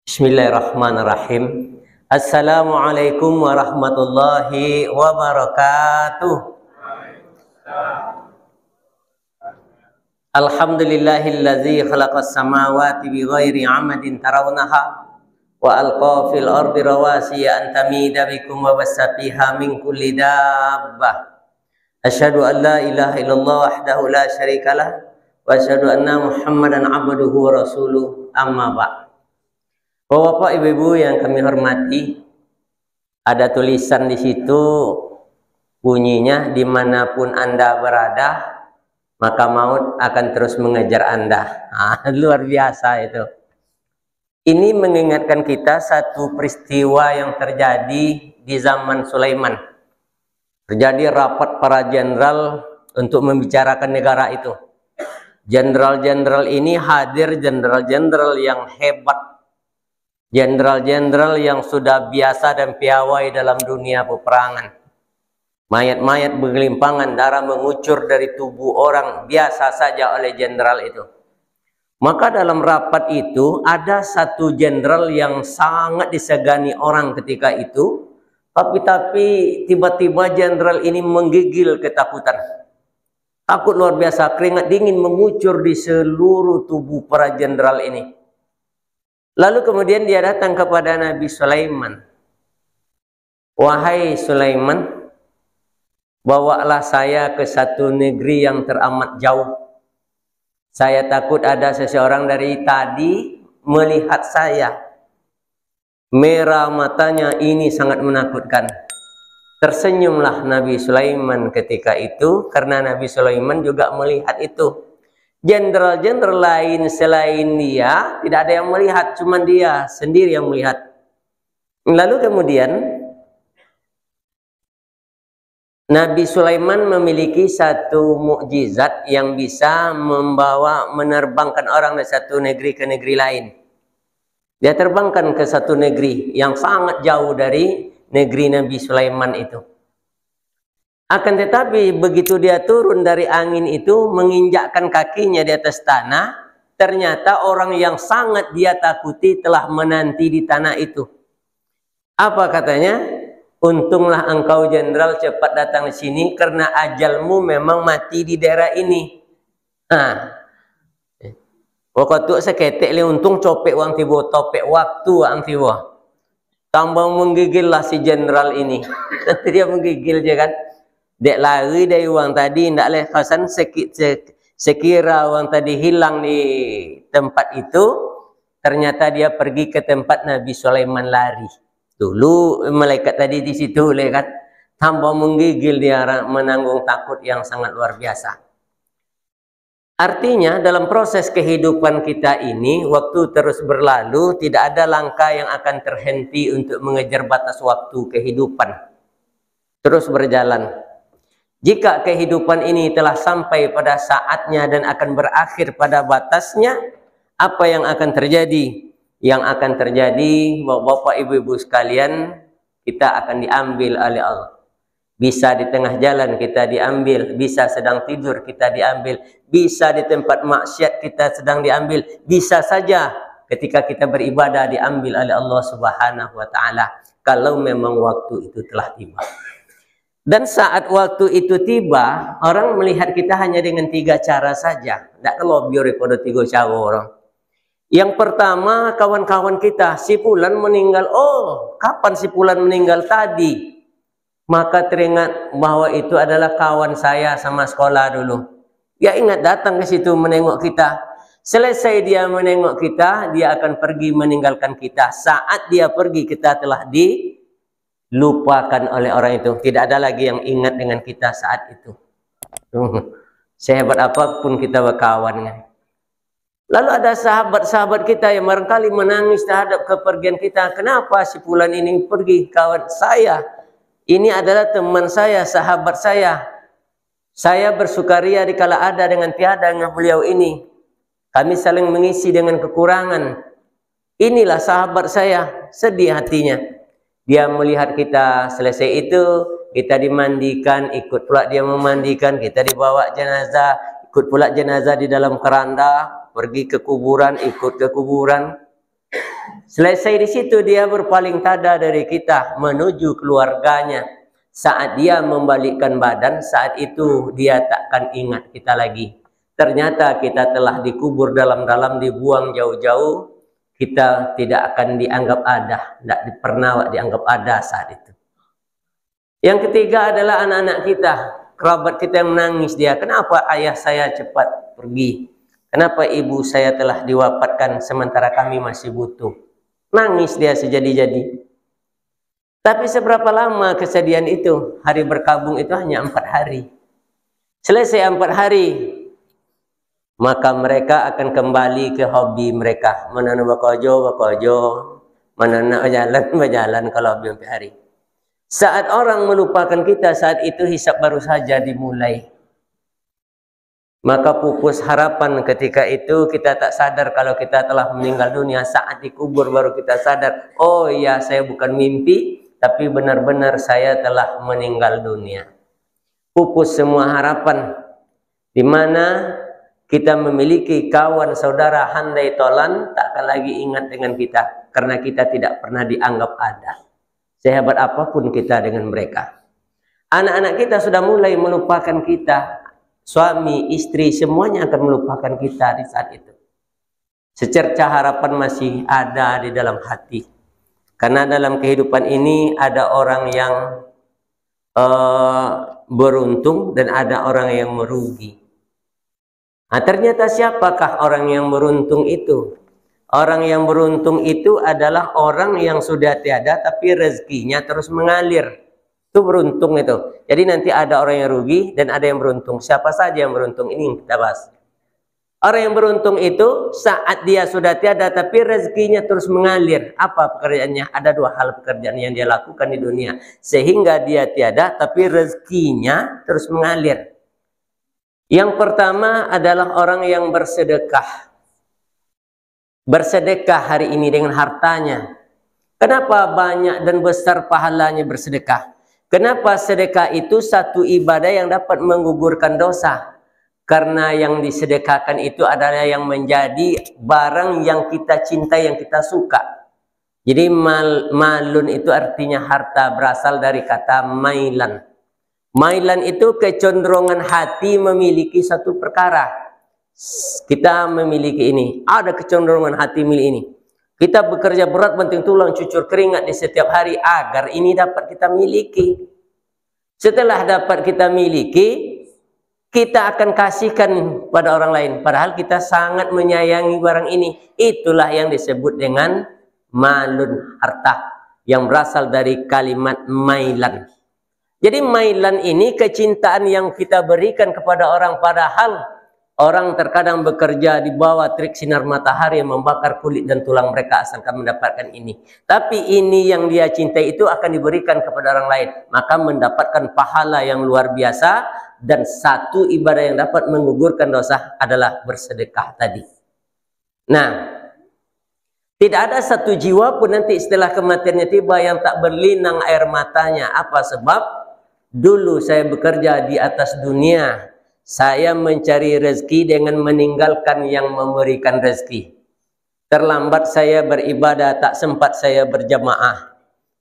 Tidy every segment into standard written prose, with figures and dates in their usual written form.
Bismillahirrahmanirrahim. Assalamualaikum warahmatullahi wabarakatuh. Alhamdulillahillazi khalaqas samawati bighairi amadin tarawunaha wa alqa fil ardi rawasiya an tamida bikum wa bassa fiha min kulli dabbah. Asyhadu an la ilaha illallah wahdahu la syarikalah wa asyhadu anna Muhammadan abduhu wa rasuluh, amma ba'd. Bapak ibu-ibu yang kami hormati, ada tulisan di situ bunyinya, dimanapun Anda berada, maka maut akan terus mengejar Anda. Luar biasa itu. Ini mengingatkan kita satu peristiwa yang terjadi di zaman Sulaiman. Terjadi rapat para jenderal untuk membicarakan negara itu. Jenderal-jenderal ini hadir, jenderal-jenderal yang hebat, jenderal-jenderal yang sudah biasa dan piawai dalam dunia peperangan. Mayat-mayat bergelimpangan, darah mengucur dari tubuh orang biasa saja oleh jenderal itu. Maka dalam rapat itu ada satu jenderal yang sangat disegani orang ketika itu. Tapi tiba-tiba jenderal ini menggigil ketakutan. Takut luar biasa, keringat dingin mengucur di seluruh tubuh para jenderal ini. Lalu kemudian dia datang kepada Nabi Sulaiman. Wahai Sulaiman, bawalah saya ke satu negeri yang teramat jauh. Saya takut ada seseorang dari tadi melihat saya. Merah matanya, ini sangat menakutkan. Tersenyumlah Nabi Sulaiman ketika itu, karena Nabi Sulaiman juga melihat itu. Jenderal-jenderal lain selain dia tidak ada yang melihat, cuma dia sendiri yang melihat. Lalu kemudian Nabi Sulaiman memiliki satu mukjizat yang bisa menerbangkan orang dari satu negeri ke negeri lain. Dia terbangkan ke satu negeri yang sangat jauh dari negeri Nabi Sulaiman itu. Akan tetapi begitu dia turun dari angin itu, menginjakkan kakinya di atas tanah, ternyata orang yang sangat dia takuti telah menanti di tanah itu. Apa katanya? Untunglah engkau jenderal cepat datang di sini, karena ajalmu memang mati di daerah ini. Waktu seketek le untung copek wang tibo, topek waktu wang tibo. Tambah menggigil lah si jenderal ini. Nanti dia menggigil je kan. Dek lari dari uang tadi, ndak leh kawasan sekira uang tadi hilang di tempat itu, ternyata dia pergi ke tempat Nabi Sulaiman lari. Dulu malaikat tadi di situ leh kan, tambah menggigil, dia menanggung takut yang sangat luar biasa. Artinya dalam proses kehidupan kita ini, waktu terus berlalu, tidak ada langkah yang akan terhenti untuk mengejar batas waktu kehidupan. Terus berjalan. Jika kehidupan ini telah sampai pada saatnya dan akan berakhir pada batasnya, apa yang akan terjadi? Yang akan terjadi, bapak ibu-ibu sekalian, kita akan diambil oleh Allah. Bisa di tengah jalan kita diambil, bisa sedang tidur kita diambil, bisa di tempat maksiat kita sedang diambil, bisa saja ketika kita beribadah diambil oleh Allah Subhanahu wa Ta'ala, kalau memang waktu itu telah tiba. Dan saat waktu itu tiba, orang melihat kita hanya dengan 3 cara saja. Tidak kelobior pada 3 cara orang. Yang pertama, kawan-kawan kita, si Fulan meninggal. Oh, kapan si Fulan meninggal? Tadi. Maka teringat bahwa itu adalah kawan saya sama sekolah dulu. Dia ingat datang ke situ menengok kita. Selesai dia menengok kita, dia akan pergi meninggalkan kita. Saat dia pergi, kita telah dilupakan oleh orang itu. Tidak ada lagi yang ingat dengan kita saat itu. Sehebat apapun kita berkawan. Lalu ada sahabat-sahabat kita yang barangkali menangis terhadap kepergian kita. Kenapa si Fulan ini pergi? Kawan saya. Ini adalah teman saya, sahabat saya. Saya bersukaria dikala ada dengan tiada dengan beliau ini. Kami saling mengisi dengan kekurangan. Inilah sahabat saya, sedih hatinya. Dia melihat kita selesai itu, kita dimandikan, ikut pula dia memandikan, kita dibawa jenazah, ikut pula jenazah di dalam keranda, pergi ke kuburan, ikut ke kuburan. Selesai di situ dia berpaling tada dari kita menuju keluarganya. Saat dia membalikkan badan, saat itu dia takkan ingat kita lagi. Ternyata kita telah dikubur dalam-dalam, dibuang jauh-jauh. Kita tidak akan dianggap ada, tidak pernah dianggap ada saat itu. Yang ketiga adalah anak-anak kita, kerabat kita yang menangis dia. Kenapa ayah saya cepat pergi? Kenapa ibu saya telah diwafatkan sementara kami masih butuh? Nangis dia sejadi-jadi. Tapi seberapa lama kesedihan itu? Hari berkabung itu hanya 4 hari. Selesai 4 hari, maka mereka akan kembali ke hobi mereka. Menanam bakojo, menanam berjalan kalau hobi 4 hari. Saat orang melupakan kita, saat itu hisab baru saja dimulai. Maka pupus harapan ketika itu kita tak sadar kalau kita telah meninggal dunia. Saat dikubur baru kita sadar, oh iya saya bukan mimpi, tapi benar-benar saya telah meninggal dunia. Pupus semua harapan, di mana kita memiliki kawan saudara handai tolan, tak akan lagi ingat dengan kita, karena kita tidak pernah dianggap ada. Sehebat apapun kita dengan mereka. Anak-anak kita sudah mulai melupakan kita. Suami, istri, semuanya akan melupakan kita di saat itu. Secerca harapan masih ada di dalam hati. Karena dalam kehidupan ini ada orang yang beruntung dan ada orang yang merugi. Nah, ternyata siapakah orang yang beruntung itu? Orang yang beruntung itu adalah orang yang sudah tiada tapi rezekinya terus mengalir. Itu beruntung itu. Jadi nanti ada orang yang rugi dan ada yang beruntung. Siapa saja yang beruntung ini yang kita bahas. Orang yang beruntung itu saat dia sudah tiada tapi rezekinya terus mengalir. Apa pekerjaannya? Ada 2 hal pekerjaan yang dia lakukan di dunia. Sehingga dia tiada tapi rezekinya terus mengalir. Yang pertama adalah orang yang bersedekah. Bersedekah hari ini dengan hartanya. Kenapa banyak dan besar pahalanya bersedekah? Kenapa sedekah itu satu ibadah yang dapat menggugurkan dosa? Karena yang disedekahkan itu adalah yang menjadi barang yang kita cintai, yang kita suka. Jadi malun itu artinya harta, berasal dari kata mailan. Mailan itu kecenderungan hati memiliki satu perkara. Kita memiliki ini, ada kecenderungan hati milik ini. Kita bekerja berat, banting tulang, cucur keringat di setiap hari agar ini dapat kita miliki. Setelah dapat kita miliki, kita akan kasihkan pada orang lain. Padahal kita sangat menyayangi barang ini. Itulah yang disebut dengan malun, harta. Yang berasal dari kalimat mailan. Jadi mailan ini kecintaan yang kita berikan kepada orang, padahal orang terkadang bekerja di bawah terik sinar matahari yang membakar kulit dan tulang mereka asalkan mendapatkan ini. Tapi ini yang dia cintai itu akan diberikan kepada orang lain. Maka mendapatkan pahala yang luar biasa. Dan satu ibadah yang dapat menggugurkan dosa adalah bersedekah tadi. Nah, tidak ada satu jiwa pun nanti setelah kematiannya tiba yang tak berlinang air matanya. Apa sebab? Dulu saya bekerja di atas dunia. Saya mencari rezeki dengan meninggalkan yang memberikan rezeki. Terlambat saya beribadah, tak sempat saya berjamaah.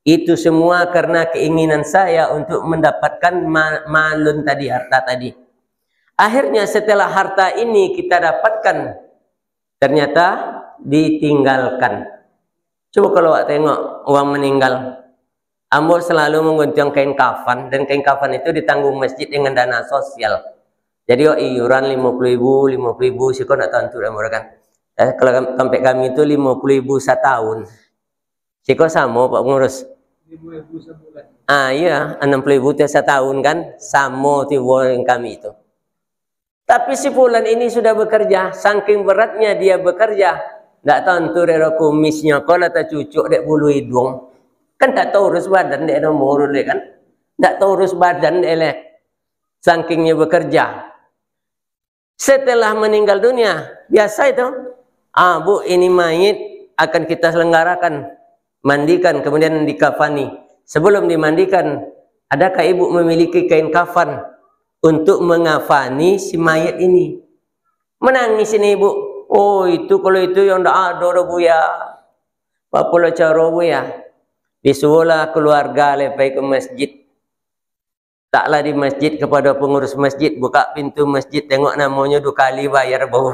Itu semua karena keinginan saya untuk mendapatkan malun tadi, harta tadi. Akhirnya setelah harta ini kita dapatkan, ternyata ditinggalkan. Coba kalau awak tengok uang meninggal. Ambo selalu menggunting kain kafan, dan kain kafan itu ditanggung masjid dengan dana sosial. Jadi iuran 50.000 sih kau nak tentu dah kan. Kalau sampai kami itu 50.000 setahun. Sih kau sama Pak Pengurus. 5.000 sebulan. Iya, 60.000 tiap setahun kan, sama tiwon kami itu. Tapi si fulan ini sudah bekerja, saking beratnya dia bekerja, tak tentu rero kumisnya kau nak cucuk dek bulu hidung. Kan tak tahu urus badan dek nomor kan. Tak tahu urus badan dek sakingnya bekerja. Setelah meninggal dunia, biasa itu. Bu, ini mayit akan kita selenggarakan, mandikan, kemudian dikafani. Sebelum dimandikan, adakah ibu memiliki kain kafan untuk mengafani si mayit ini? Menangis ini ibu. Oh itu, kalau itu yang tak ada bu ya. Pak Pulau Carowe ya, disuruhlah keluarga lepai ke masjid. Taklah di masjid kepada pengurus masjid, buka pintu masjid, tengok namanya 2 kali bayar bau.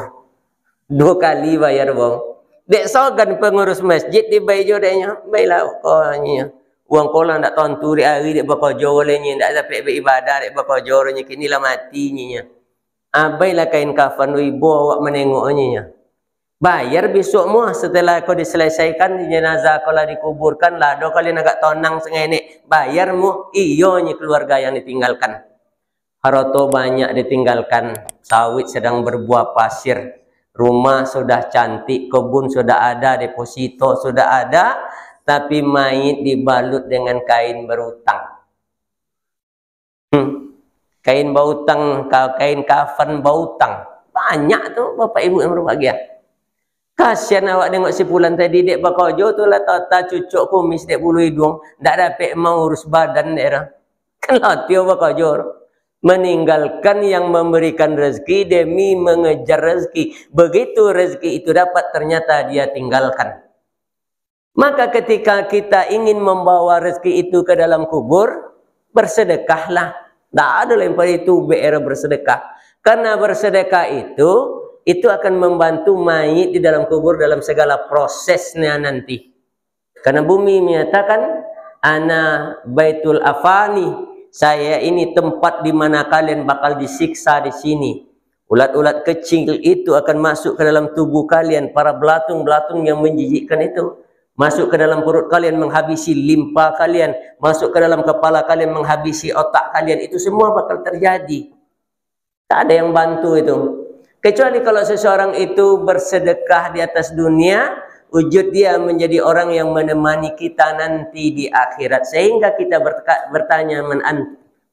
2 kali bayar bau. Dek sogan pengurus masjid di baju deknya, baiklah koknya. Uang kolang tak tontu di hari dek bakojo olehnya, tak dapat beribadah dek bakojo olehnya, kinilah matinya. Abailah kain kafan ibu awak menengoknya. Bayar besok mu setelah kau diselesaikan di jenazah kau lah dikuburkan lah do kalian agak tonang sengenek bayar mu iyonya keluarga yang ditinggalkan. Haroto banyak ditinggalkan, sawit sedang berbuah pasir, rumah sudah cantik, kebun sudah ada, deposito sudah ada, tapi mayit dibalut dengan kain berutang. Kain bautang, kain kafan bautang. Banyak tuh Bapak Ibu yang berbahagia. Kasian awak tengok si Pulan tadi dek bakojo tu lah tata cucuk kumis dek bulu hidung, ndak dapat mau urus badan daerah. Kalau tio bakojo meninggalkan yang memberikan rezeki demi mengejar rezeki. Begitu rezeki itu dapat ternyata dia tinggalkan. Maka ketika kita ingin membawa rezeki itu ke dalam kubur, bersedekahlah. Tidak ada lain pada itu BR bersedekah. Karena bersedekah itu akan membantu mayit di dalam kubur dalam segala prosesnya nanti. Karena bumi menyatakan, ana baitul afani, saya ini tempat di mana kalian bakal disiksa di sini. Ulat-ulat kecil itu akan masuk ke dalam tubuh kalian, para belatung-belatung yang menjijikkan itu. Masuk ke dalam perut kalian, menghabisi limpa kalian. Masuk ke dalam kepala kalian, menghabisi otak kalian. Itu semua bakal terjadi. Tak ada yang bantu itu. Kecuali kalau seseorang itu bersedekah di atas dunia, wujud dia menjadi orang yang menemani kita nanti di akhirat. Sehingga kita bertanya,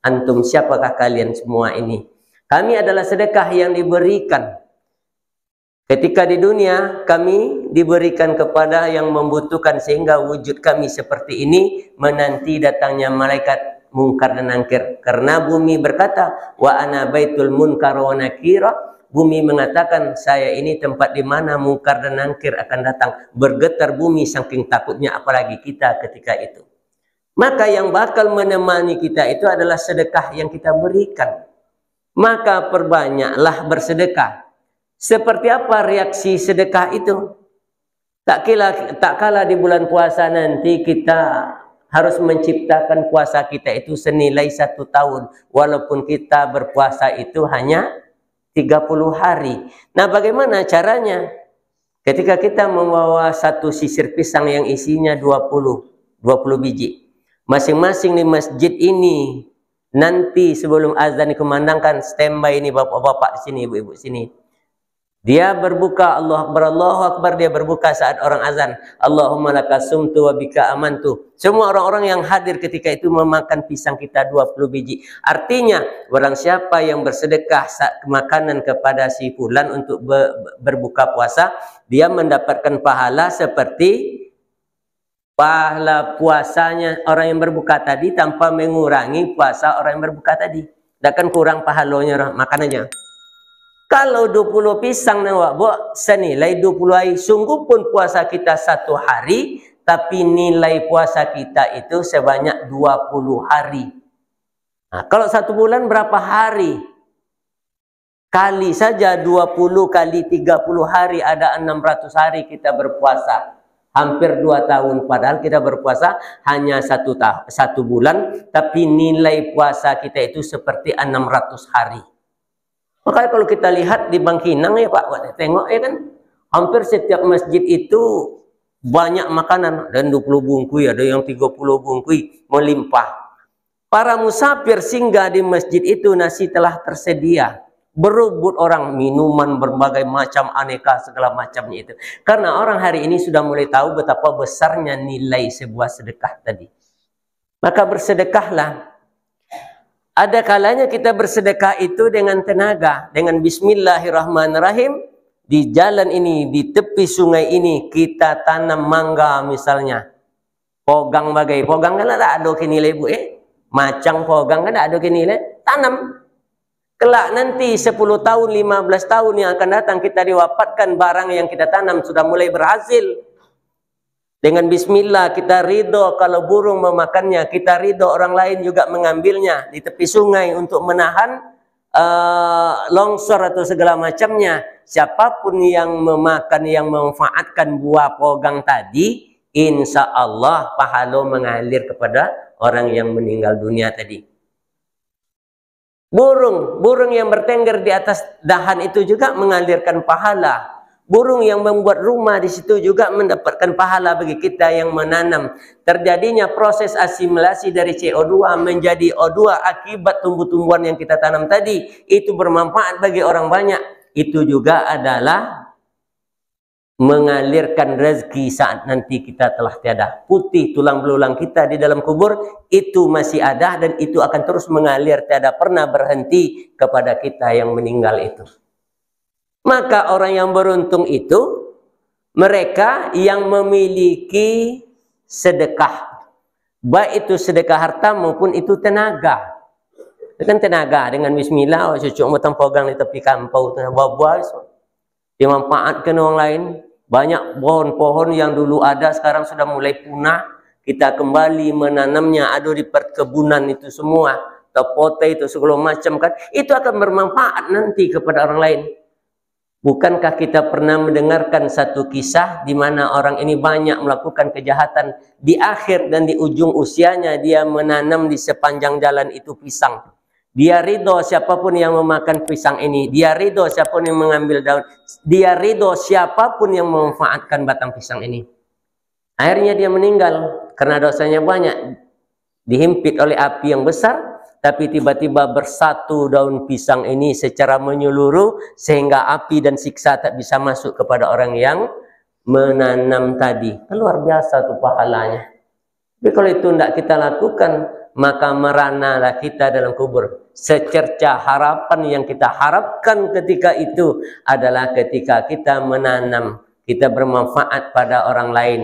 antum siapakah kalian semua ini? Kami adalah sedekah yang diberikan. Ketika di dunia kami diberikan kepada yang membutuhkan sehingga wujud kami seperti ini menanti datangnya malaikat mungkar dan nakir. Karena bumi berkata, wa ana baitul munkar wa nakira. Bumi mengatakan, saya ini tempat di mana mungkar dan nakir akan datang. Bergetar bumi saking takutnya, apalagi kita ketika itu. Maka yang bakal menemani kita itu adalah sedekah yang kita berikan. Maka perbanyaklah bersedekah. Seperti apa reaksi sedekah itu? Tak kala di bulan puasa nanti kita harus menciptakan puasa kita itu senilai 1 tahun. Walaupun kita berpuasa itu hanya 30 hari. Nah, bagaimana caranya? Ketika kita membawa 1 sisir pisang yang isinya 20 biji. Masing-masing di masjid ini nanti sebelum azan dikumandangkan, standby ini bapak-bapak di sini, ibu-ibu sini. Dia berbuka, Allahu Akbar, dia berbuka saat orang azan. Allahumma lakasumtu wa bika amantu. Semua orang-orang yang hadir ketika itu memakan pisang kita 20 biji. Artinya, barang siapa yang bersedekah makanan kepada si fulan untuk berbuka puasa, dia mendapatkan pahala seperti pahala puasanya orang yang berbuka tadi tanpa mengurangi puasa orang yang berbuka tadi. Takkan kurang pahalanya makanannya. Kalau 20 pisang nawak buat senilai 20 hari, sungguh pun puasa kita 1 hari, tapi nilai puasa kita itu sebanyak 20 hari. Nah, kalau 1 bulan berapa hari? Kali saja 20 kali 30 hari, ada 600 hari kita berpuasa. Hampir 2 tahun, padahal kita berpuasa hanya 1 bulan, tapi nilai puasa kita itu seperti 600 hari. Makanya kalau kita lihat di Bangkinang ya Pak, tengok ya kan, hampir setiap masjid itu banyak makanan, dan 20 bungkus, ada yang 30 bungkus, melimpah. Para musafir singgah di masjid itu nasi telah tersedia, berebut orang minuman berbagai macam aneka segala macamnya itu. Karena orang hari ini sudah mulai tahu betapa besarnya nilai sebuah sedekah tadi. Maka bersedekahlah. Ada kalanya kita bersedekah itu dengan tenaga, dengan bismillahirrahmanirrahim. Di jalan ini, di tepi sungai ini, kita tanam mangga misalnya. Pogang bagai, pogang kan ada kinilai bu macang pogang kan ada kinilai, tanam. Kelak nanti 10 tahun, 15 tahun yang akan datang kita diwafatkan, barang yang kita tanam sudah mulai berhasil. Dengan bismillah kita ridho kalau burung memakannya, kita ridho orang lain juga mengambilnya di tepi sungai untuk menahan longsor atau segala macamnya. Siapapun yang memakan, yang memanfaatkan buah pogang tadi, insya Allah pahala mengalir kepada orang yang meninggal dunia tadi. Burung yang bertengger di atas dahan itu juga mengalirkan pahala. Burung yang membuat rumah di situ juga mendapatkan pahala bagi kita yang menanam. Terjadinya proses asimilasi dari CO2 menjadi O2 akibat tumbuh-tumbuhan yang kita tanam tadi. Itu bermanfaat bagi orang banyak. Itu juga adalah mengalirkan rezeki saat nanti kita telah tiada. Putih tulang belulang kita di dalam kubur itu masih ada dan itu akan terus mengalir, tiada pernah berhenti kepada kita yang meninggal itu. Maka orang yang beruntung itu mereka yang memiliki sedekah, baik itu sedekah harta maupun itu tenaga. Dengan tenaga, dengan bismillah, cucuk matang pogang di tepi kampau, buah-buah, dimanfaatkan orang lain. Banyak pohon-pohon yang dulu ada sekarang sudah mulai punah. Kita kembali menanamnya, ada di perkebunan itu semua, tepote itu segala macam kan, itu akan bermanfaat nanti kepada orang lain. Bukankah kita pernah mendengarkan satu kisah di mana orang ini banyak melakukan kejahatan, di akhir dan di ujung usianya dia menanam di sepanjang jalan itu pisang. Dia ridho siapapun yang memakan pisang ini, dia ridho siapapun yang mengambil daun, dia ridho siapapun yang memanfaatkan batang pisang ini. Akhirnya dia meninggal karena dosanya banyak, dihimpit oleh api yang besar. Tapi tiba-tiba bersatu daun pisang ini secara menyeluruh sehingga api dan siksa tak bisa masuk kepada orang yang menanam tadi. Luar biasa tuh pahalanya. Tapi kalau itu tidak kita lakukan, maka meranalah kita dalam kubur. Secerca harapan yang kita harapkan ketika itu adalah ketika kita menanam, kita bermanfaat pada orang lain.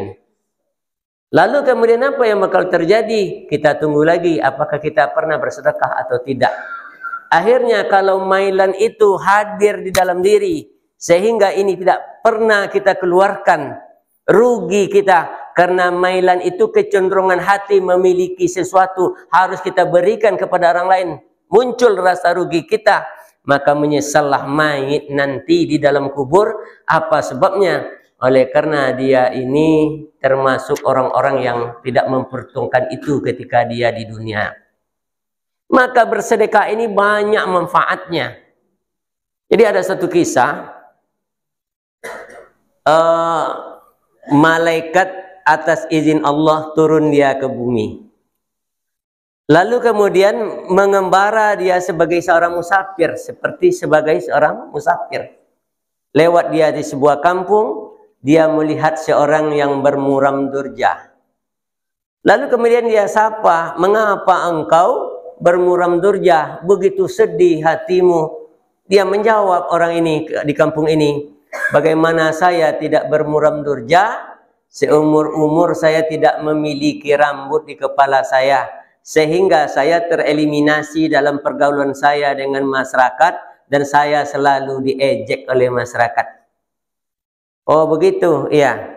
Lalu kemudian apa yang bakal terjadi? Kita tunggu lagi apakah kita pernah bersedekah atau tidak. Akhirnya kalau mailan itu hadir di dalam diri sehingga ini tidak pernah kita keluarkan, rugi kita karena mailan itu kecenderungan hati memiliki sesuatu harus kita berikan kepada orang lain. Muncul rasa rugi kita, maka menyesallah mayit nanti di dalam kubur. Apa sebabnya? Oleh karena dia ini termasuk orang-orang yang tidak memperhitungkan itu ketika dia di dunia. Maka bersedekah ini banyak manfaatnya. Jadi ada satu kisah, malaikat atas izin Allah turun dia ke bumi. Lalu kemudian mengembara dia sebagai seorang musafir, seperti sebagai seorang musafir. Lewat dia di sebuah kampung, dia melihat seorang yang bermuram durja. Lalu kemudian dia sapa, mengapa engkau bermuram durja? Begitu sedih hatimu. Dia menjawab orang ini di kampung ini, bagaimana saya tidak bermuram durja? Seumur-umur saya tidak memiliki rambut di kepala saya, sehingga saya tereliminasi dalam pergaulan saya dengan masyarakat dan saya selalu diejek oleh masyarakat. Oh begitu, iya.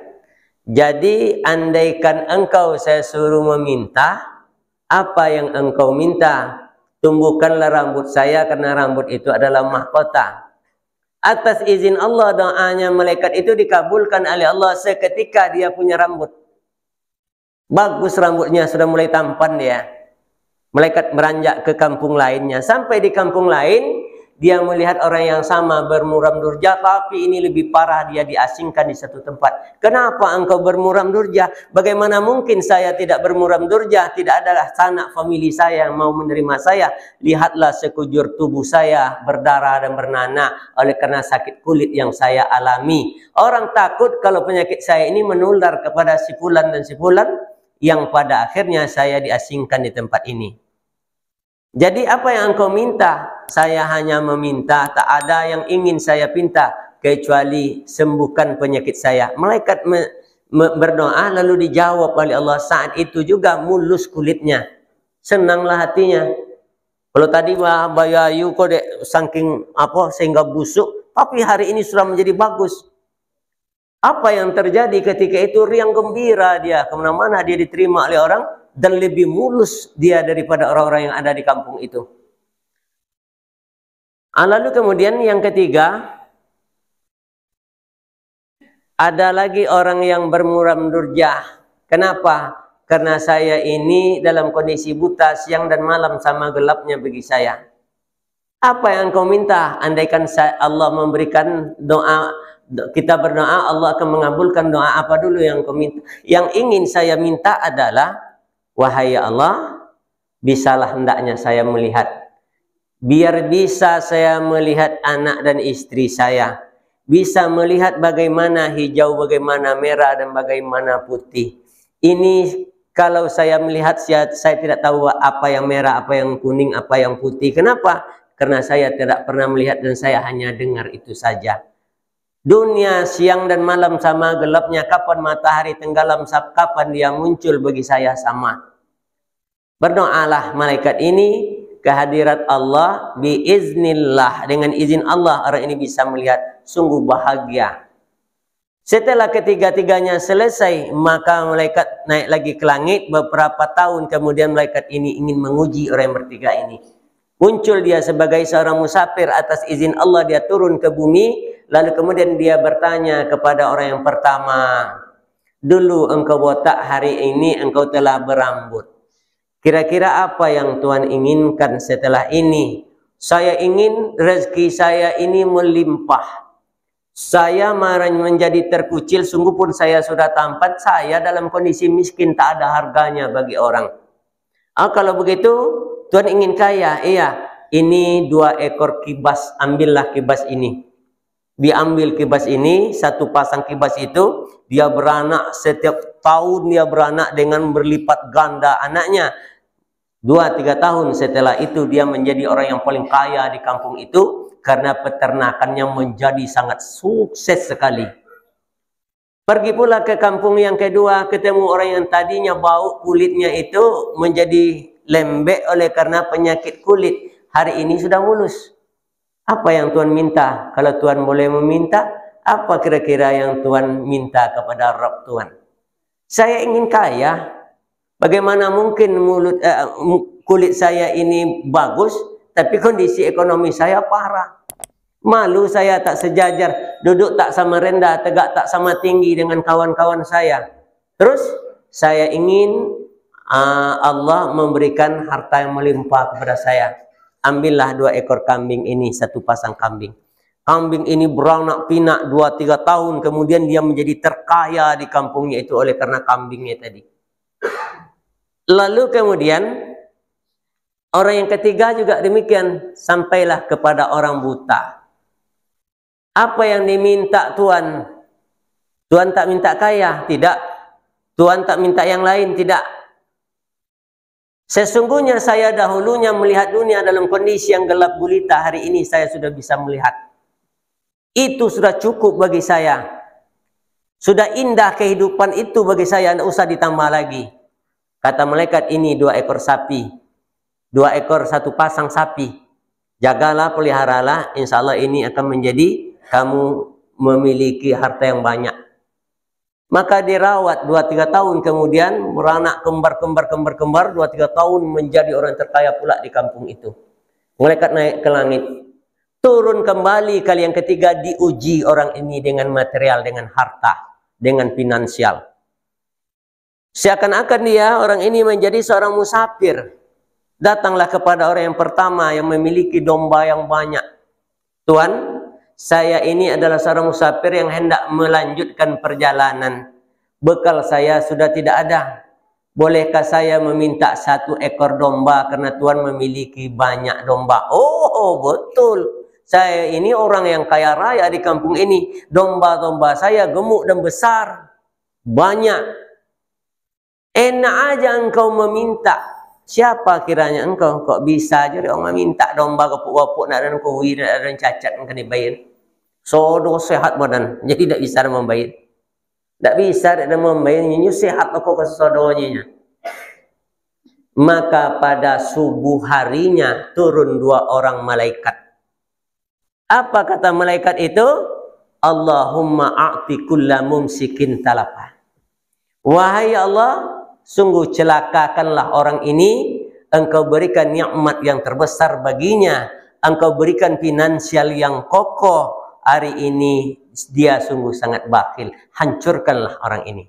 Jadi andaikan engkau saya suruh meminta, apa yang engkau minta? Tumbuhkanlah rambut saya karena rambut itu adalah mahkota. Atas izin Allah doanya malaikat itu dikabulkan oleh Allah seketika dia punya rambut. Bagus rambutnya, sudah mulai tampan dia. Malaikat beranjak ke kampung lainnya. Sampai di kampung lain, dia melihat orang yang sama bermuram durja, tapi ini lebih parah, dia diasingkan di satu tempat. Kenapa engkau bermuram durja? Bagaimana mungkin saya tidak bermuram durja? Tidak ada sanak famili saya yang mau menerima saya. Lihatlah sekujur tubuh saya berdarah dan bernanah oleh karena sakit kulit yang saya alami. Orang takut kalau penyakit saya ini menular kepada si fulan dan si fulan, yang pada akhirnya saya diasingkan di tempat ini. Jadi apa yang engkau minta? Saya hanya meminta, tak ada yang ingin saya pinta kecuali sembuhkan penyakit saya. Malaikat berdoa lalu dijawab oleh Allah. Saat itu juga mulus kulitnya, senanglah hatinya. Kalau tadi bayayu kok saking apa sehingga busuk, tapi hari ini sudah menjadi bagus. Apa yang terjadi ketika itu? Riang gembira dia, kemana-mana dia diterima oleh orang, dan lebih mulus dia daripada orang-orang yang ada di kampung itu. Lalu kemudian yang ketiga, ada lagi orang yang bermuram durjah. Kenapa? Karena saya ini dalam kondisi buta, siang dan malam sama gelapnya bagi saya. Apa yang kau minta? Andaikan Allah memberikan doa, kita berdoa, Allah akan mengabulkan doa apa dulu yang kau minta. Yang ingin saya minta adalah, wahai Allah, bisalah hendaknya saya melihat. Biar bisa saya melihat anak dan istri saya. Bisa melihat bagaimana hijau, bagaimana merah, dan bagaimana putih. Ini kalau saya melihat, saya tidak tahu apa yang merah, apa yang kuning, apa yang putih. Kenapa? Karena saya tidak pernah melihat dan saya hanya dengar itu saja. Dunia siang dan malam sama gelapnya, kapan matahari tenggelam, kapan dia muncul, bagi saya sama. Berdoalah malaikat ini kehadirat Allah biiznillah, dengan izin Allah orang ini bisa melihat. Sungguh bahagia. Setelah ketiga-tiganya selesai, maka malaikat naik lagi ke langit. Beberapa tahun kemudian malaikat ini ingin menguji orang yang bertiga ini. Muncul dia sebagai seorang musafir, atas izin Allah dia turun ke bumi. Lalu kemudian dia bertanya kepada orang yang pertama, dulu engkau botak, hari ini engkau telah berambut. Kira-kira apa yang Tuhan inginkan setelah ini? Saya ingin rezeki saya ini melimpah. Saya menjadi terkucil, sungguh pun saya sudah tampan. Saya dalam kondisi miskin, tak ada harganya bagi orang. Kalau begitu, Tuhan ingin kaya. Iya, ini 2 ekor kibas, ambillah kibas ini. Diambil kibas ini, satu pasang kibas itu, dia beranak setiap tahun, dia beranak dengan berlipat ganda anaknya. 2-3 tahun setelah itu dia menjadi orang yang paling kaya di kampung itu, karena peternakannya menjadi sangat sukses sekali. Pergi pula ke kampung yang kedua, ketemu orang yang tadinya bau kulitnya itu menjadi lembek oleh karena penyakit kulit. Hari ini sudah mulus. Apa yang Tuhan minta? Kalau Tuhan boleh meminta, apa kira-kira yang Tuhan minta kepada Rabb Tuhan? Saya ingin kaya. Bagaimana mungkin kulit saya ini bagus, tapi kondisi ekonomi saya parah. Malu saya tak sejajar, duduk tak sama rendah, tegak tak sama tinggi dengan kawan-kawan saya. Terus saya ingin Allah memberikan harta yang melimpah kepada saya. Ambillah 2 ekor kambing ini, satu pasang kambing. Kambing ini beranak pinak 2-3 tahun, kemudian dia menjadi terkaya di kampungnya itu oleh karena kambingnya tadi. Lalu kemudian orang yang ketiga juga demikian, sampailah kepada orang buta. Apa yang diminta Tuhan? Tuhan tak minta kaya, tidak. Tuhan tak minta yang lain, tidak. Sesungguhnya saya dahulunya melihat dunia dalam kondisi yang gelap gulita, hari ini saya sudah bisa melihat. Itu sudah cukup bagi saya. Sudah indah kehidupan itu bagi saya, tidak usah ditambah lagi. Kata malaikat, ini 2 ekor sapi. 2 ekor, satu pasang sapi. Jagalah, peliharalah, insya Allah ini akan menjadi kamu memiliki harta yang banyak. Maka dirawat 2-3 tahun, kemudian beranak kembar, 2-3 tahun menjadi orang terkaya pula di kampung itu. Malaikat naik ke langit. Turun kembali kali yang ketiga, diuji orang ini dengan material, dengan harta, dengan finansial. Seakan-akan dia, orang ini menjadi seorang musafir. Datanglah kepada orang yang pertama yang memiliki domba yang banyak. Tuhan, saya ini adalah seorang musafir yang hendak melanjutkan perjalanan. Bekal saya sudah tidak ada. Bolehkah saya meminta 1 ekor domba karena Tuhan memiliki banyak domba? Oh, betul. Saya ini orang yang kaya raya di kampung ini. Domba-domba saya gemuk dan besar. Banyak. Enak aja engkau meminta. Siapa kiranya engkau? Kok bisa aja orang meminta domba gopuk-gopuk nak dan kuwi dan cacat engkau dibayar. Sodo sehat badan, jadi tidak bisa membayar. Tidak bisa tidak membayar, nyu sehat aku ke sodonya. Maka pada subuh harinya turun 2 orang malaikat. Apa kata malaikat itu? Allahumma a'ti kulla mumsikin talapa. Wahai Allah, sungguh celakakanlah orang ini, engkau berikan nikmat yang terbesar baginya, engkau berikan finansial yang kokoh, hari ini dia sungguh sangat bakhil, hancurkanlah orang ini.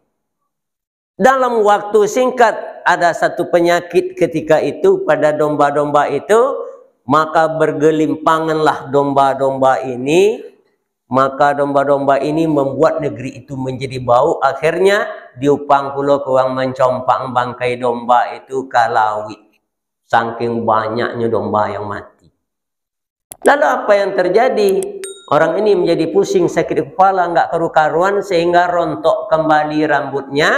Dalam waktu singkat ada satu penyakit ketika itu pada domba-domba itu, maka bergelimpanganlah domba-domba ini, maka domba-domba ini membuat negeri itu menjadi bau. Akhirnya diupang pula orang mencompang bangkai domba itu kalawi, saking banyaknya domba yang mati. Lalu apa yang terjadi? Orang ini menjadi pusing, sakit kepala, nggak karu-karuan, sehingga rontok kembali rambutnya,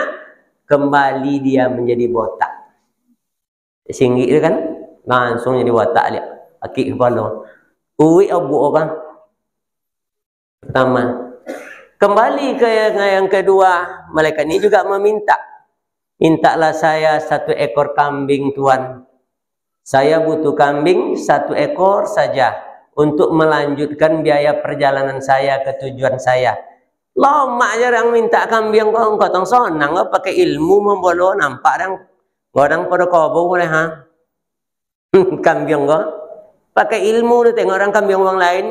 kembali dia menjadi botak. Singgi itu kan, langsung jadi botak dia. Akik kepala. Uwi abu orang pertama. Kembali ke yang kedua, malaikat ini juga meminta. Mintalah saya 1 ekor kambing, Tuan. Saya butuh kambing 1 ekor saja untuk melanjutkan biaya perjalanan saya ke tujuan saya. Lama aja orang minta kambing kau tong sonang kau pakai ilmu membolo nampak orang pada kobo boleh ha. Kambing kau pakai ilmu tu tengok orang kambing orang lain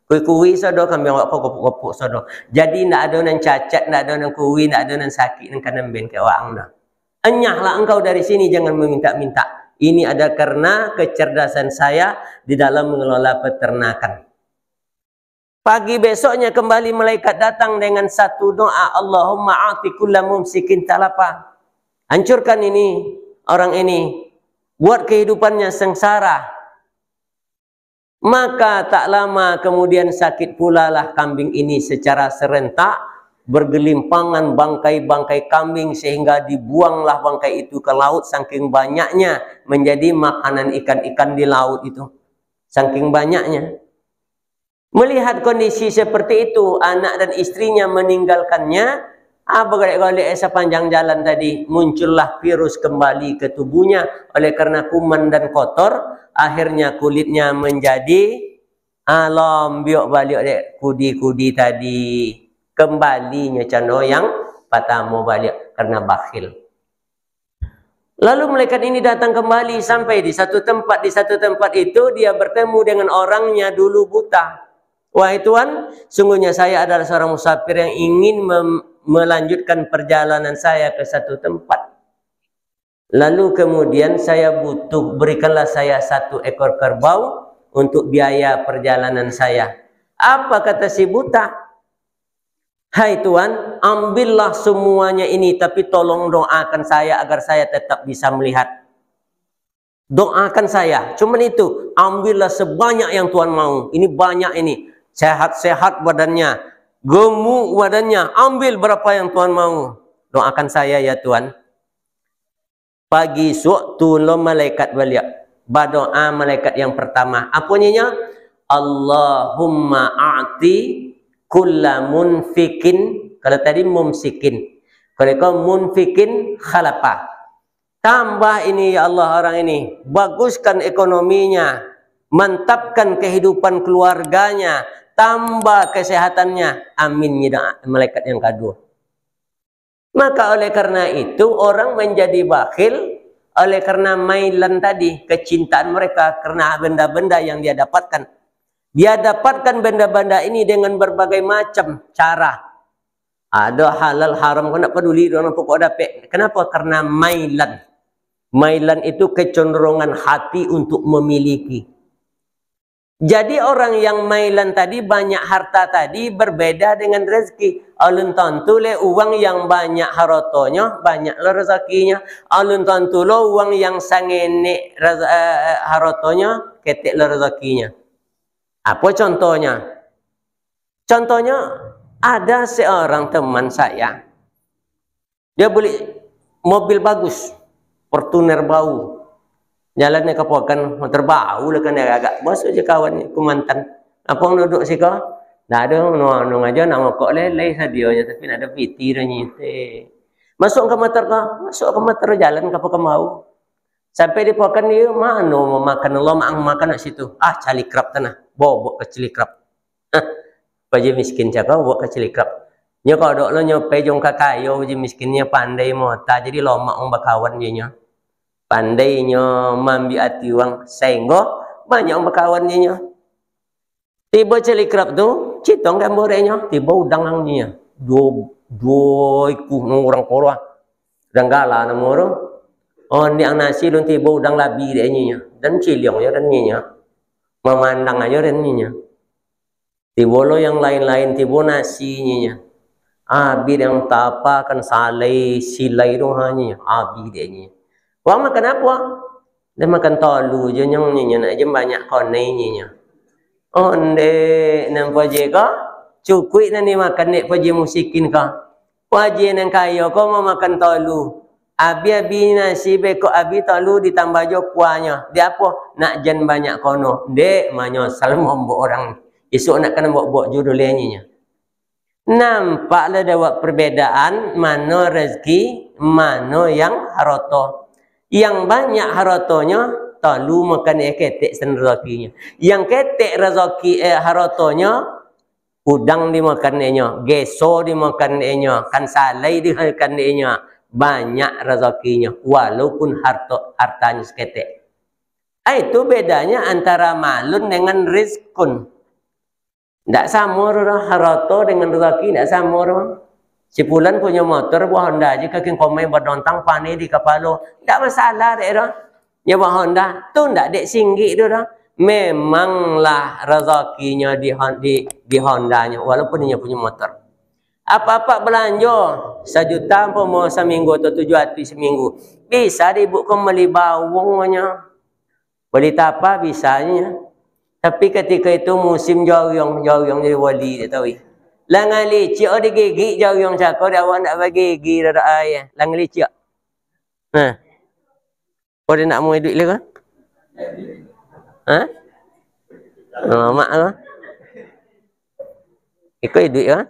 kui sodo kambing kau kopuk sodo. Jadi ndak ada nan cacat, ndak ada nan kui, ndak ada nan sakit nan kanan ben ke orang dah. Enyahlah engkau dari sini, jangan meminta-minta. Ini ada karena kecerdasan saya di dalam mengelola peternakan. Pagi besoknya kembali malaikat datang dengan satu doa, Allahumma a'ti kulla mumsikin talapa. Hancurkan ini, orang ini, buat kehidupannya sengsara. Maka tak lama kemudian sakit pula lah kambing ini secara serentak, bergelimpangan bangkai-bangkai kambing sehingga dibuanglah bangkai itu ke laut saking banyaknya, menjadi makanan ikan-ikan di laut itu. Saking banyaknya. Melihat kondisi seperti itu, anak dan istrinya meninggalkannya. Bergolek-golek sepanjang jalan tadi, muncullah virus kembali ke tubuhnya. Oleh karena kuman dan kotor, akhirnya kulitnya menjadi alam biok balik dek kudi-kudi tadi. Kembalinya cano yang patamu balik karena bakhil. Lalu malaikat ini datang kembali sampai di satu tempat. Di satu tempat itu dia bertemu dengan orangnya dulu buta. Wahai Tuhan, sungguhnya saya adalah seorang musafir yang ingin melanjutkan perjalanan saya ke satu tempat. Lalu kemudian saya butuh, berikanlah saya 1 ekor kerbau untuk biaya perjalanan saya. Apa kata si buta? Hai Tuhan, ambillah semuanya ini, tapi tolong doakan saya agar saya tetap bisa melihat. Doakan saya, cuman itu, ambillah sebanyak yang Tuhan mau. Ini banyak ini. Sehat-sehat badannya, gemuk badannya, ambil berapa yang Tuhan mau. Doakan saya ya Tuhan. Pagi suatu lo malaikat balik. Berdoa malaikat yang pertama. Apa nyinya? Allahumma a'ti kulla munfikin. Kalau tadi mumsikin. Kalau kau munfikin khalapa. Tambah ini ya Allah orang ini. Baguskan ekonominya. Mantapkan kehidupan keluarganya. Tambah kesehatannya. Amin ya malaikat yang kedua. Maka oleh karena itu orang menjadi bakhil oleh karena mailan tadi, kecintaan mereka karena benda-benda yang dia dapatkan. Dia dapatkan benda-benda ini dengan berbagai macam cara. Ada halal haram, kau nak peduli orang pokok dapat. Kenapa? Karena mailan. Mailan itu kecenderungan hati untuk memiliki. Jadi orang yang mailan tadi, banyak harta tadi berbeda dengan rezeki. Alun tentu le uang yang banyak hartonya, banyak rezekinya. Alun tentu lo uang yang sangene hartonya, ketek rezekinya. Apa contohnya? Contohnya ada seorang teman saya. Dia beli mobil bagus, Fortuner bau. Jalannya kapokan terbau lah kan agak masuk je kawan kumantan. Apa yang duduk sih kau? Dah ada nong aja nak ngokok lelai sadionya tapi nak ada piti dah nyite. Masuk ke motor kau, masuk ke motor jalan ke apa mau. Sampai di pokan dia mana mau makan Allah makan nak situ. Cali krap tanah, bobok ke cili krap. Paji miskin cakap buat kecilikrap. Nya kalau dok lo nyope jong kakayo paji miskinnya pandai mota jadi lomak ong bakawan nya. Pandainya mambi ati wang sehingga banyak ong bakawan nya. Tiba celikrap tu citong gamborenya tiba udang angnya. Dua iku orang korwa. Dan gala namoro. Oh ni ang nasi lun tiba udang labi dia nya dan ciliong ya dan nya. Memandang aja dan nya. Tibolo yang lain-lain tibo nasinya. Abi yang tapa kan salai silai rohanya. Abi dia nya. Wah makan apa? Dia makan tolu je nyong nya nak je banyak konai nya. Onde nampak je ka? Cukui nani makan nek paji musikin ka. Paji nang kayo ko mau makan tolu. Abi nasi beko abi tolu ditambah jo kuahnya. Dia apa? Nak jen banyak kono. Dek manyo salmombo orang. Esok nak kena buat judulnya. Nampaklah ada perbedaan mana rezeki, mana yang haroto. Yang banyak harotonya, talu makan ketek sen rezekinya. Yang ketek rezeki harotonya, udang dimakannya, geso dimakannya, kan salai dimakannya. Banyak rezekinya, walaupun hartanya seketek. Itu bedanya antara malun dengan rizkun. Tidak sama orang haroto dengan rezeki, tidak sama orang. Si Pulan punya motor buah Honda aja kakin komai berdontang pani di kepala. Tidak masalah dek orang. Nyawa Honda tu tidak dek singgi tu orang. Memanglah rezekinya di Hondanya walaupun dia punya motor. Apa-apa belanja 1 juta pun mau seminggu atau 7 hati seminggu. Bisa dibuka beli bawangnya. Beli tapa bisanya. Tapi ketika itu musim jawyong jadi wali dia tahu. Lang licik oh digigit jawyong cakap dia awak nak bagi gigi dah ayah. Lang licik. Nah. Kau dia nak mau duit le kan? Ha? Mak ah. Ikut duit kan?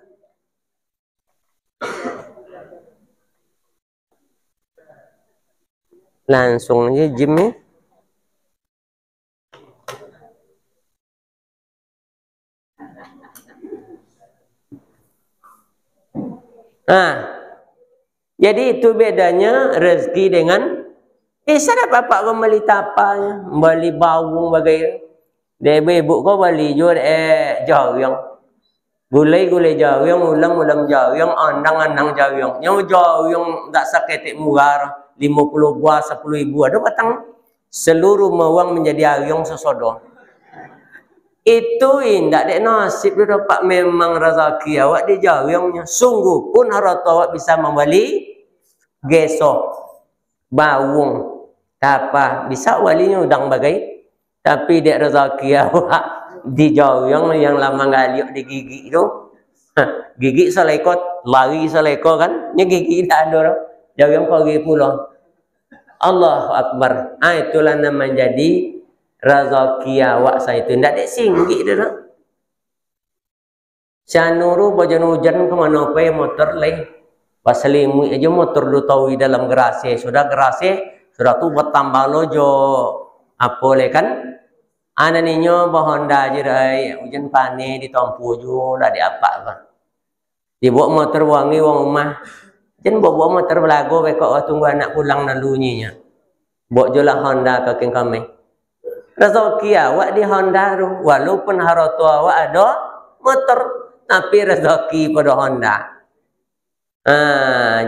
Langsung aja gym ni. Jadi itu bedanya rezeki dengan bisa dapat bapak beli tapanya, beli bawang bagai debe ibu kau beli jual jawyong, gulai jawyong, ulam jawyong, andang jawyong, yang jawyong tak sakit murah 50 buah 10.000 ada batang seluruh mawang menjadi awyong sesodo. Itu indak dek nasib dia dapat memang rezeki awak di jawyongnya. Sungguh pun harta awak bisa membeli gesok, bawang, apa bisa walinya udang bagai. Tapi dek rezeki awak di jawyong yang lama ngaliuk di gigi itu. Gigi selekot, lari selekot kan? Nya gigi tidak ada. Jawyong pergi pulang. Allahu Akbar. Itulah nama jadi rezeki awak saya itu tidak ada singgi dah. Sanuru bajan hujan ke mana pe motor leh. Pas selimut aja motor lu tahu dalam gerase sudah tu buat tambah lojo apa le kan? Ana ninyo bahonda aja rai hujan pane ditompu jo dah di apa kan? Dibawa motor wangi wong rumah. Jen bawa motor belago bekok tunggu anak pulang nalunyinya. Bawa jolah Honda ke king kami. Rezeki awak di Honda tu walaupun harta awak ada motor tapi rezeki pada Honda.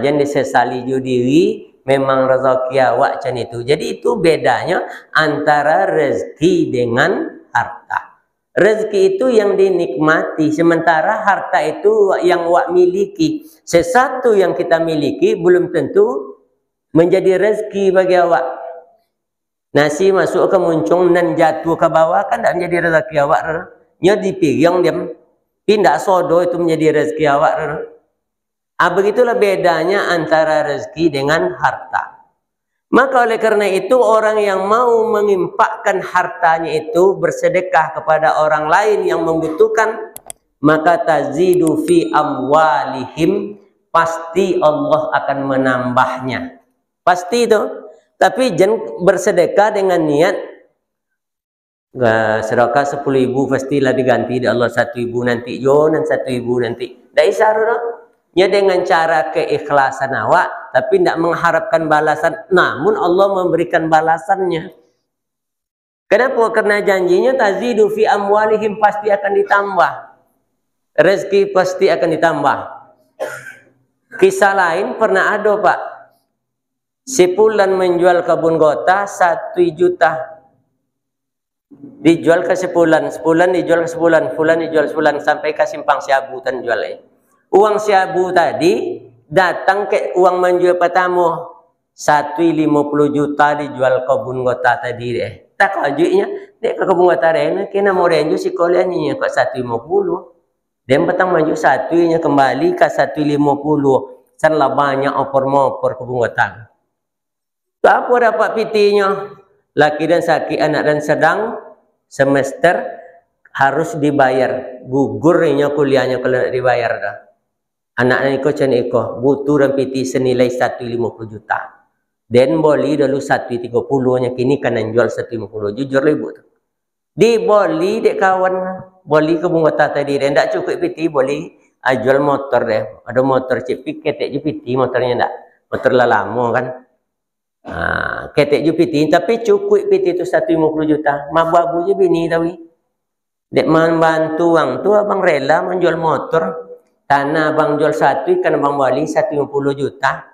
Jangan disesali diri memang rezeki awak macam itu. Jadi itu bedanya antara rezeki dengan harta. Rezeki itu yang dinikmati sementara harta itu yang awak miliki. Sesuatu yang kita miliki belum tentu menjadi rezeki bagi awak. Nasi masuk ke muncung dan jatuh ke bawah kan tak menjadi rezeki awak. Nya dipirang dia pindah sodo itu menjadi rezeki awak. Begitulah bedanya antara rezeki dengan harta. Maka oleh karena itu orang yang mau mengimpakkan hartanya itu bersedekah kepada orang lain yang membutuhkan, maka tazidu fi amwalihim, pasti Allah akan menambahnya. Pasti itu. Tapi jangan bersedekah dengan niat Sedekah 10.000 pastilah diganti di Allah 1.000 nanti jo dan 1.000 nanti. Dak isaru no. Nya dengan cara keikhlasan awak tapi tidak mengharapkan balasan, namun Allah memberikan balasannya. Kenapa? Karena janjinya tazidu fi amwalihim, pasti akan ditambah. Rezeki pasti akan ditambah. Kisah lain pernah ada, Pak. Si Fulan menjual kebun kota 1 juta. Dijual ke sebulan, sebulan dijual ke sebulan, Fulan dijual sebulan sampai ke simpang Siabu tan jual. Uang Siabu tadi datang ke uang menjual pertama 150 juta dijual kebun kota tadi deh. Tak kajunya dek ke kebun kota deh, kena mau renju si koliannya kok 150. Dan petang maju satunya kembali ke 150. Sanlah banyak opor-mopor kebun kota. Apa dapat pitinya? Laki dan sakit, anak dan sedang, semester harus dibayar. Gugurnya kuliahnya kalau tidak dibayar dah. Anak iko can iko butuh dan piti senilai 150 juta. Dan boli dulu 130 nya kini kan jual 150. Jujur lah ibu tu. Di boli dek kawan, boli kebun kota tadi dan tak cukup piti boli jual motor deh. Ada motor cipik ketek je piti motornya ndak. Motor lah lama kan. Ketek je piti tapi cukup piti tu 150 juta. Mabu-abu je bini tahu. Dek membantu wang tu abang rela menjual motor. Tanah abang jual satu kan abang bali 150 juta.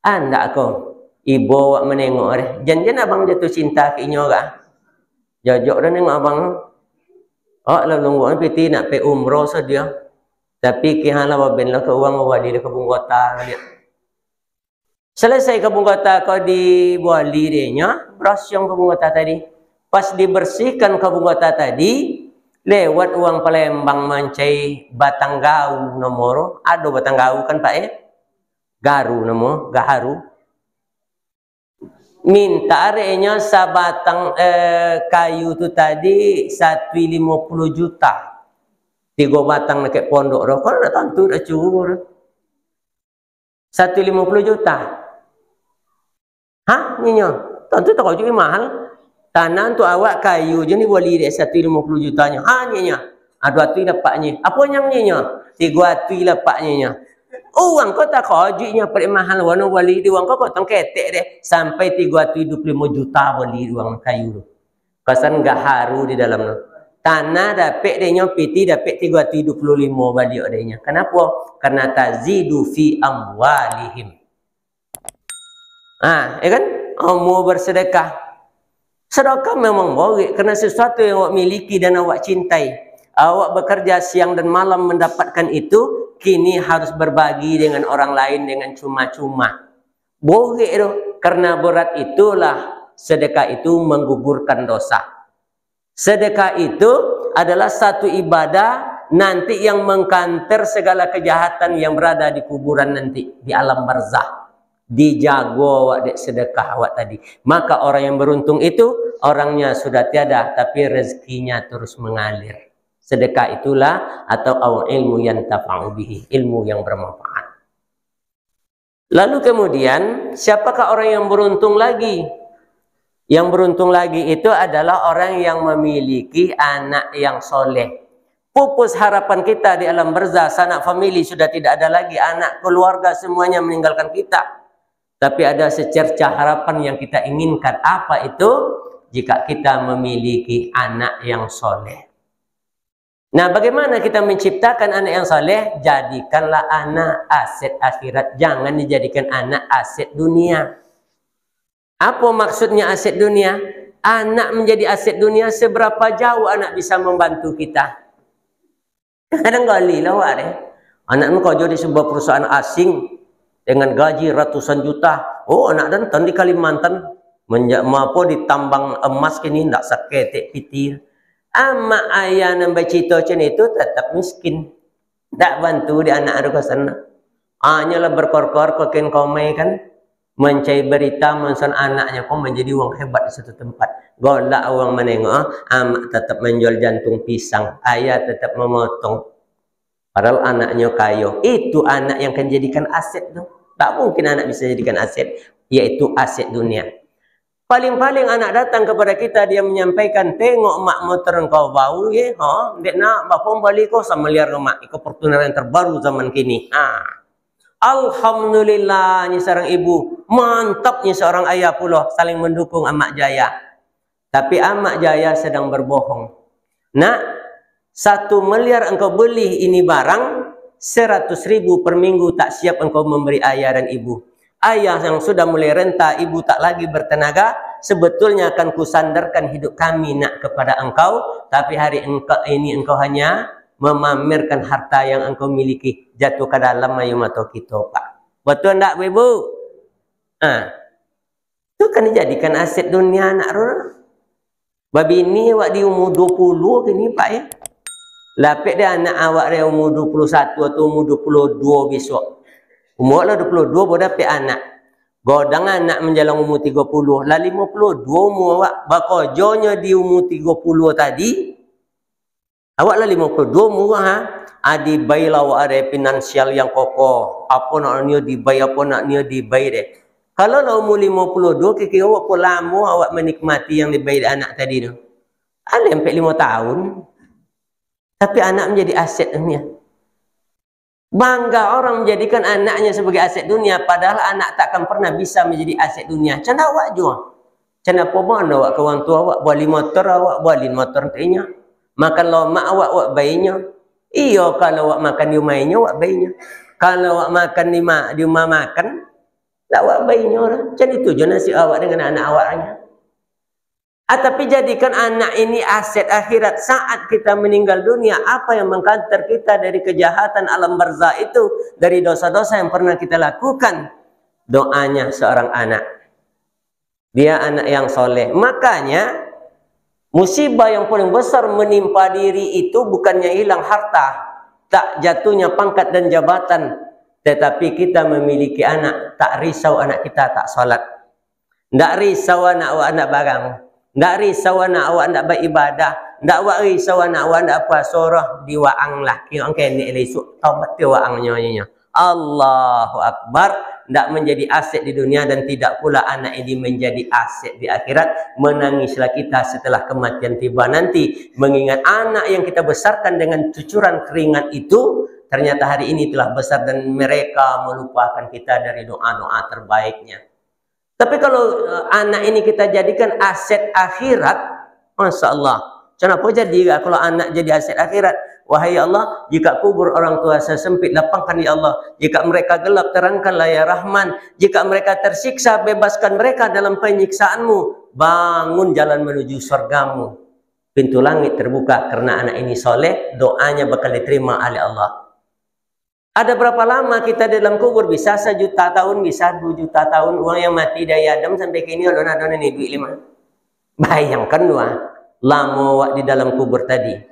Anda kau ibu awak menengok deh. Jangan abang jatuh cinta ke inyo kah? Jojok dah nengok abang. Oh lalu nunggu piti nak pe umroh sadia. Tapi kihala waben lah ke uang wadi ke kebun kota dia. Selesai kebun kota kau dibuali dia, berosyong kebun kota tadi. Pas dibersihkan kebun kota tadi, lewat uang Palembang mancai batang gau nomor. Ada batang gau kan Pak Garu nomor, gaharu. Minta arenya sabatang kayu tu tadi 150 juta. 3 batang nak pondok dah. Kalau dah tentu dah cukur. 150 juta. Hah? Nyonya. Tentu tak kau juga mahal. Tanah tu awak kayu je ni boleh dia 150 jutanya. Ha nyonya. Ada tu lapaknya. Apa yang nyonya? 3 tu lapaknya. Uang kau tak kau juinya paling mahal warna boleh di uang kau tong ketek deh sampai 3 tu 25 juta boleh uang kayu tu. Kasan enggak haru di dalam tu. Tanah dapat dia piti dapat 325 balik adanya. Kenapa? Karena tazidu fi amwalihim. Ya kan? Mau bersedekah. Sedekah memang boleh kerana sesuatu yang awak miliki dan awak cintai. Awak bekerja siang dan malam mendapatkan itu, kini harus berbagi dengan orang lain dengan cuma-cuma. Boleh tu. Karena berat itulah sedekah itu menggugurkan dosa. Sedekah itu adalah satu ibadah nanti yang mengkanter segala kejahatan yang berada di kuburan nanti. Di alam barzah. Dijago awak dek sedekah awak tadi. Maka orang yang beruntung itu, orangnya sudah tiada, tapi rezekinya terus mengalir. Sedekah itulah atau ilmu yang tafa'u bihi. Ilmu yang bermanfaat. Lalu kemudian, siapakah orang yang beruntung lagi? Yang beruntung lagi itu adalah orang yang memiliki anak yang soleh. Pupus harapan kita di alam barzah, sanak famili sudah tidak ada lagi, anak keluarga semuanya meninggalkan kita. Tapi ada secercah harapan yang kita inginkan. Apa itu? Jika kita memiliki anak yang soleh. Nah, bagaimana kita menciptakan anak yang soleh? Jadikanlah anak aset akhirat. Jangan dijadikan anak aset dunia. Apa maksudnya aset dunia? Anak menjadi aset dunia, seberapa jauh anak bisa membantu kita? Kadang kali lah awak deh. Anak kau jadi sebuah perusahaan asing dengan gaji ratusan juta. Oh, anak dan di Kalimantan apa ditambang emas kini ndak saketek piti. Ama ayah nambah cita macam itu tetap miskin. Tak bantu di anak ada ke sana. Hanyalah berkor-kor kokin komai kan. Mencari berita mensan anaknya kok menjadi orang hebat di satu tempat. Golak orang menengok, amak tetap menjual jantung pisang, ayah tetap memotong. Padahal anaknya kaya. Itu anak yang akan jadikan aset tu. Tak mungkin anak bisa jadikan aset, yaitu aset dunia. Paling-paling anak datang kepada kita, dia menyampaikan, tengok mak motor engkau bau ye, dek nak bapong balik kau sama liar mak, itu pertunaran terbaru zaman kini. Alhamdulillah, ni seorang ibu, mantapnya seorang ayah pula saling mendukung amak jaya. Tapi amak jaya sedang berbohong. Nak, 1 miliar engkau beli ini barang, 100.000 per minggu tak siap engkau memberi ayah dan ibu. Ayah yang sudah mulai renta, ibu tak lagi bertenaga, sebetulnya akan kusandarkan hidup kami nak kepada engkau, tapi hari ini engkau hanya memamerkan harta yang engkau miliki, jatuh ke dalam ayu mata kita, Pak. Betul tak, Ibu? Itu kan dijadikan aset dunia anak rona. Babi ini awak di umur 20 kini, Pak ya. Lapik dia anak awak dia umur 21 atau umur 22 besok. Umur lah 22 baru dapat anak. Godang anak menjalang umur 30. Lah 52 umur awak. Bakojonya di umur 30 tadi. Awak lah 52 umur Adi bayi lah awak ada finansial yang kokoh. Apa nak niat dibayar, apa nak niat dibayar deh. Kalau lah umur 52, kira-kira awak pun lama awak menikmati yang dibayar anak tadi tu. Ada sampai 5 tahun. Tapi anak menjadi aset dunia. Bangga orang menjadikan anaknya sebagai aset dunia, padahal anak takkan pernah bisa menjadi aset dunia. Macam awak juga. Macam apa mana awak ke orang tua awak beli motor, awak beli motor nantinya. Makan lomak awak bayinya. Iya, kalau awak makan di rumahnya, awak bayinya. Kalau awak makan di rumah makan, tak awak bayinya orang. Macam itu je nasib awak dengan anak awaknya. Tapi jadikan anak ini aset akhirat. Saat kita meninggal dunia, apa yang mengkantar kita dari kejahatan alam barzah itu, dari dosa-dosa yang pernah kita lakukan? Doanya seorang anak. Dia anak yang soleh. Makanya musibah yang paling besar menimpa diri itu bukannya hilang harta, tak jatuhnya pangkat dan jabatan, tetapi kita memiliki anak, tak risau anak kita tak solat, tak risau anak barang, tak risau anak awak nak beribadah, tak risau anak awak nak puasa di waang lah. Kira kene esok taubat ti waang nyonya. Allahu Akbar. Tak menjadi aset di dunia dan tidak pula anak ini menjadi aset di akhirat. Menangislah kita setelah kematian tiba nanti, mengingat anak yang kita besarkan dengan cucuran keringat itu ternyata hari ini telah besar dan mereka melupakan kita dari doa-doa terbaiknya. Tapi kalau anak ini kita jadikan aset akhirat, Masya Allah. Kenapa jadi kalau anak jadi aset akhirat? Wahai Allah, jika kubur orang tua saya sempit, lapangkan ya Allah. Jika mereka gelap, terangkanlah ya Rahman. Jika mereka tersiksa, bebaskan mereka dalam penyiksaanmu. Bangun jalan menuju surgamu. Pintu langit terbuka karena anak ini soleh, doanya bakal diterima oleh Allah. Ada berapa lama kita dalam kubur? Bisa 1 juta tahun, bisa 2 juta tahun. Uang yang mati dari Adam sampai ke ini, adon-adon ini duit 5. Bayangkan lama di dalam kubur tadi.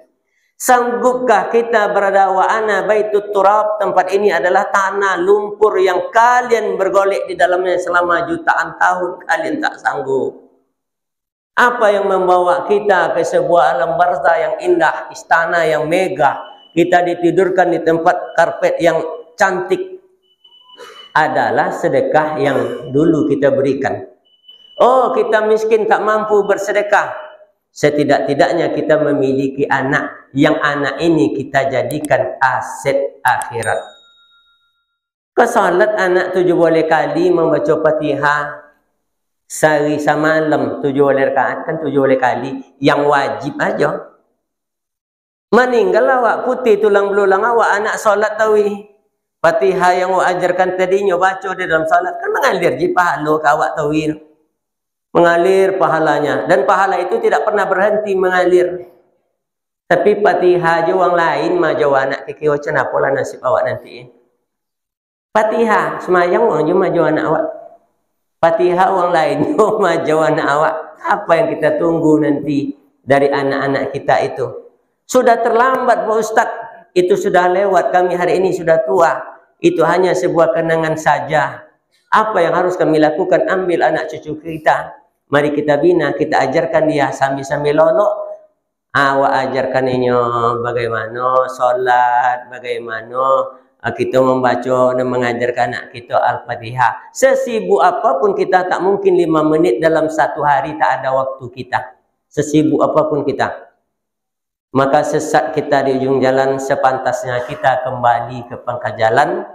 Sanggupkah kita berada wa ana baitut turab? Tempat ini adalah tanah lumpur yang kalian bergolek di dalamnya selama jutaan tahun. Kalian tak sanggup. Apa yang membawa kita ke sebuah alam barzah yang indah, istana yang megah? Kita ditidurkan di tempat karpet yang cantik. Adalah sedekah yang dulu kita berikan. Oh, kita miskin tak mampu bersedekah. Setidak-tidaknya kita memiliki anak, yang anak ini kita jadikan aset akhirat. Kesalat anak 7 kali membaca Fatihah sehari semalam 7 rakaat, kan 7 kali yang wajib aja. Meninggal awak putih tulang belulang awak, anak solat tawi. Fatihah yang awak ajarkan tadinya baca di dalam solat, kan mengalir je pahala ke awak tawi. Mengalir pahalanya, dan pahala itu tidak pernah berhenti mengalir. Tapi Fatihah je orang lain maju anak kira macam apa lah nasib awak nanti. Fatihah semayang orang je maju anak awak. Fatihah orang lain maju anak awak. Apa yang kita tunggu nanti dari anak-anak kita itu? Sudah terlambat Pak Ustaz. Itu sudah lewat, kami hari ini sudah tua. Itu hanya sebuah kenangan saja. Apa yang harus kami lakukan? Ambil anak cucu kita. Mari kita bina, kita ajarkan dia sambil-sambil lolok. Awak ajarkan dia bagaimana sholat, bagaimana kita membaca dan mengajarkan anak kita Al-Fatihah. Sesibuk apapun kita, tak mungkin 5 menit dalam satu hari tak ada waktu kita. Sesibuk apapun kita. Maka sesat kita di ujung jalan, sepantasnya kita kembali ke pangkal jalan.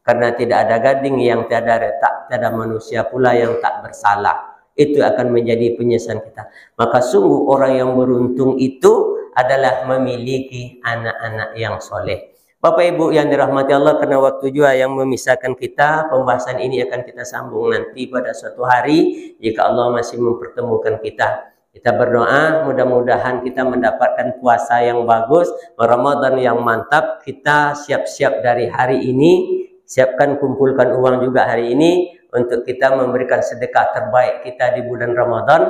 Karena tidak ada gading yang tiada retak, tiada manusia pula yang tak bersalah. Itu akan menjadi penyesalan kita. Maka sungguh orang yang beruntung itu adalah memiliki anak-anak yang soleh. Bapak Ibu yang dirahmati Allah, karena waktu juga yang memisahkan kita, pembahasan ini akan kita sambung nanti pada suatu hari jika Allah masih mempertemukan kita. Kita berdoa mudah-mudahan kita mendapatkan puasa yang bagus, Ramadan yang mantap. Kita siap-siap dari hari ini, siapkan kumpulkan uang juga hari ini untuk kita memberikan sedekah terbaik kita di bulan Ramadan.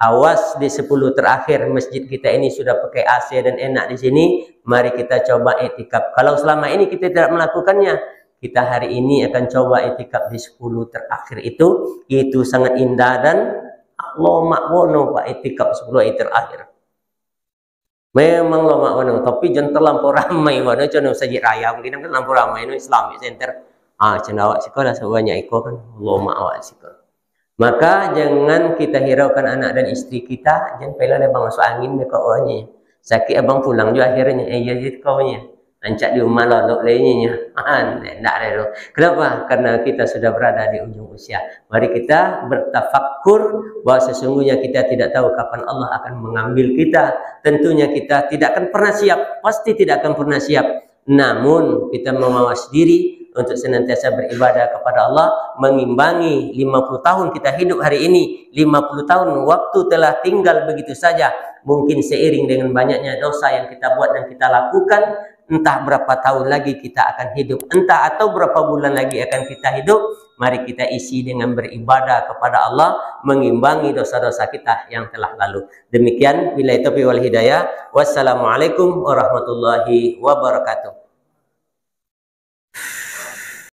Awas di 10 terakhir masjid kita ini sudah pakai AC dan enak di sini. Mari kita coba iktikaf. Kalau selama ini kita tidak melakukannya, kita hari ini akan coba iktikaf di 10 terakhir itu. Itu sangat indah dan Allah makwono Pak iktikaf 10 hari terakhir. Memang lo makwono, tapi jangan terlampau ramai. Mana contoh masjid raya mungkin kan terlampau ramai itu Islamic Center. Cenawak sekolah sebanyak itu kan Allah makwat sekolah. Maka jangan kita hiraukan anak dan istri kita. Jangan pelan abang masuk angin dekat orangnya. Sakit abang pulang juga akhirnya. Ya kaunya. Ancak di rumah lolok lainnya. Tak ada tu. Kenapa? Karena kita sudah berada di ujung usia. Mari kita bertafakkur bahwa sesungguhnya kita tidak tahu kapan Allah akan mengambil kita. Tentunya kita tidak akan pernah siap. Pasti tidak akan pernah siap. Namun kita memawas diri untuk senantiasa beribadah kepada Allah, mengimbangi 50 tahun kita hidup hari ini. 50 tahun waktu telah tinggal begitu saja. Mungkin seiring dengan banyaknya dosa yang kita buat dan kita lakukan, entah berapa tahun lagi kita akan hidup, entah atau berapa bulan lagi akan kita hidup. Mari kita isi dengan beribadah kepada Allah, mengimbangi dosa-dosa kita yang telah lalu. Demikian, billahi taufiq wal hidayah. Wassalamualaikum warahmatullahi wabarakatuh.